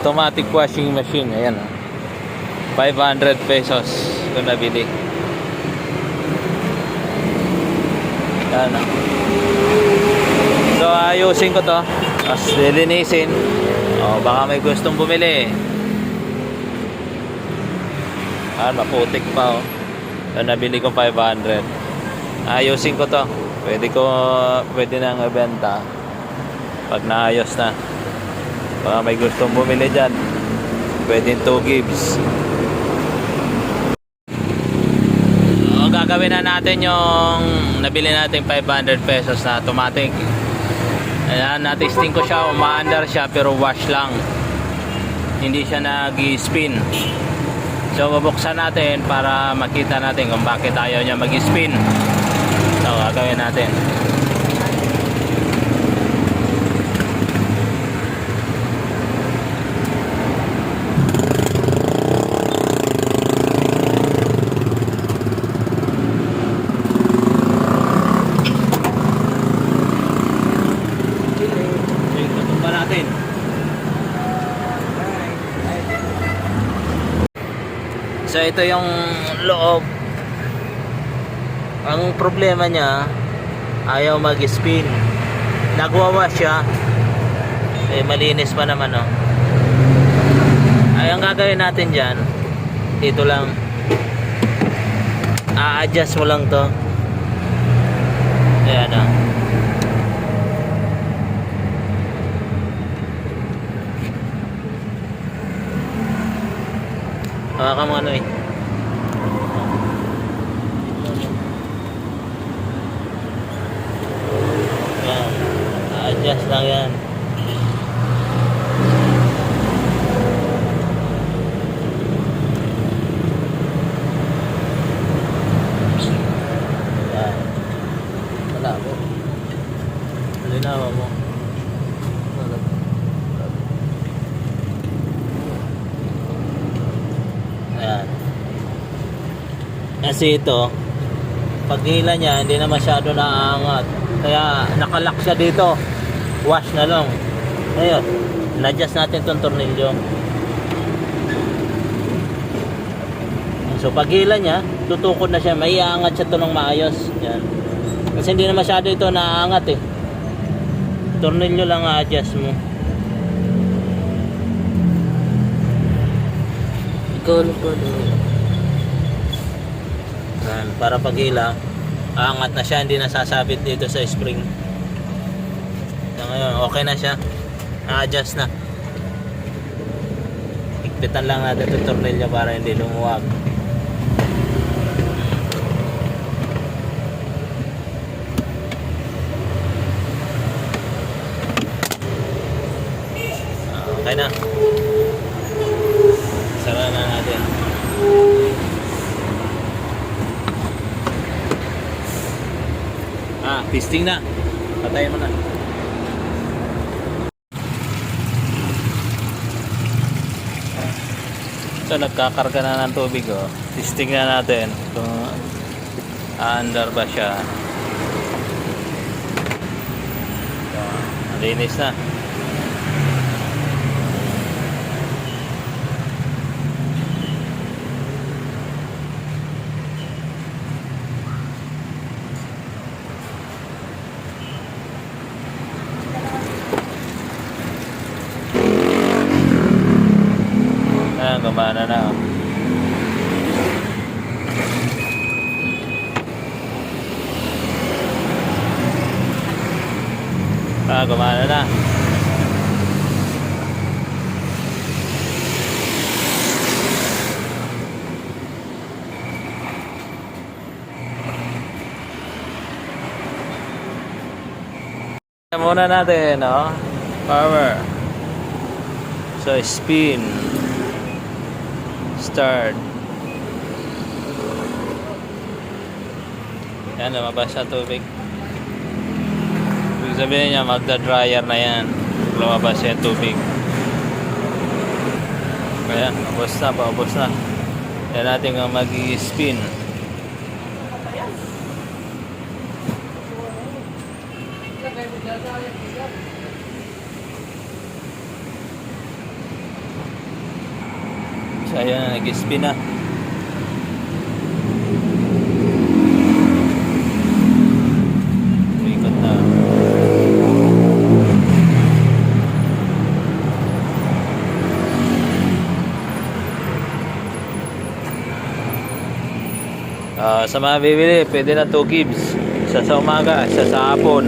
automatic washing machine. Ayan, 500 pesos ito nabili. Yan. So ayusin ko to, tapos lilinisin. Baka may gustong bumili. Maputik pa ito nabili ko 500. Ayusin ko to. Pwede nang ibenta pag naayos na. Baka may gustong bumili dyan. Pwedeng 2 gives. Gagawin na natin yung nabili natin 500 pesos na automatic. Ayan, na-testing ko siya. Umaandar siya pero wash lang. Hindi siya nag-spin. So bubuksan natin para makita natin kung bakit ayaw niya mag-spin. So gagawin natin. So ito yung loob. Ang problema niya, ayaw mag-spin. Nagwawash siya. Malinis pa naman Ay, ang gagawin natin dyan, dito lang, a-adjust mo lang to. Ayan Hawakan mo Yan. Adjust lang yan. Wala po. Linawa mo. Kasi ito, pag hila niya hindi na masyado naaangat, kaya nakalock siya dito. Wash na lang. Ngayon, na-adjust natin itong tornilyo. So pag hila niya, tutukod na siya, may aangat siya ito ng maayos. Yan. Kasi hindi na masyado ito naaangat tornilyo lang a-adjust mo. Ikaw po para paghila, aangat na siya, hindi nasasabit dito sa spring. So ngayon, okay na siya. Na-adjust na. Higpitan lang natin itong tornilyo para hindi lumuwag. Okay na. Sara na natin. Testing na. Patayin mo na. So nagkakarga na ng tubig Testing na natin kung aandar ba siya. So, malinis na. Gumana na gumana na. Muna natin power. So spin, start. Yan, lumabas sa tubig. Ibig sabihin niya, magda-dryer na yan. Lumabas yung tubig. Kaya, paubos na. Yan natin kung mag-spin. Ayan, nag-spin na. Ikot na. Sa mga bibili, pwede na 2 gigs. Isa sa umaga, isa sa hapon.